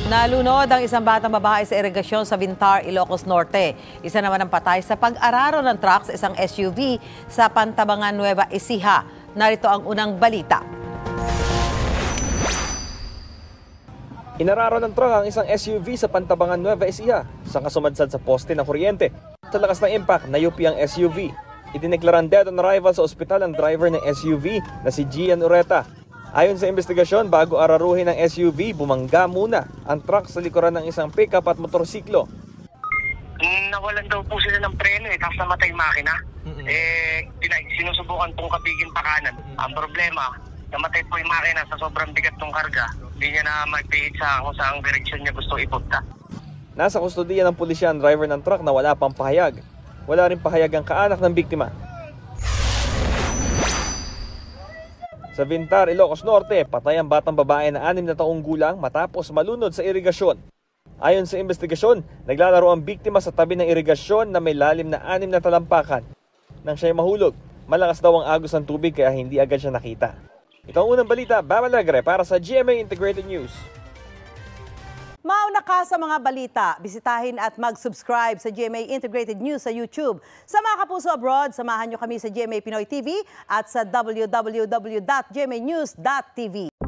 Nalunod ang isang batang babae sa irigasyon sa Vintar, Ilocos Norte. Isa naman ang patay sa pag-araro ng truck sa isang SUV sa Pantabangan, Nueva Ecija. Narito ang unang balita. Inararo ng truck ang isang SUV sa Pantabangan, Nueva Ecija sa kasumadsad sa poste ng kuryente. Sa lakas ng impact, nayupi ang SUV. Idineklarang dead on arrival sa ospital ang driver ng SUV na si Gian Ureta. Ayon sa investigasyon, bago araruhin ng SUV, bumangga muna ang truck sa likuran ng isang pickup at motorsiklo. Nawalan daw po sila ng preno tapos namatay yung makina. Sinusubukan pong kabigin pa kanan. Ang problema, namatay po yung makina sa sobrang bigat ng karga. Hindi niya na magpihit sa kung saang direksyon niya gusto ipunta. Nasa kustodiya ng pulisya ang driver ng truck na wala pang pahayag. Wala rin pahayag ang kaanak ng biktima. Sa Vintar, Ilocos Norte, patay ang batang babae na 6 na taong gulang matapos malunod sa irigasyon. Ayon sa investigasyon, naglalaro ang biktima sa tabi ng irigasyon na may lalim na 6 na talampakan. Nang siya'y mahulog, malakas daw ang agos ng tubig kaya hindi agad siya nakita. Ito ang unang balita, Bam Alegre para sa GMA Integrated News. Mauna ka sa mga balita, bisitahin at mag-subscribe sa GMA Integrated News sa YouTube. Sa mga kapuso abroad, samahan nyo kami sa GMA Pinoy TV at sa www.gmanews.tv.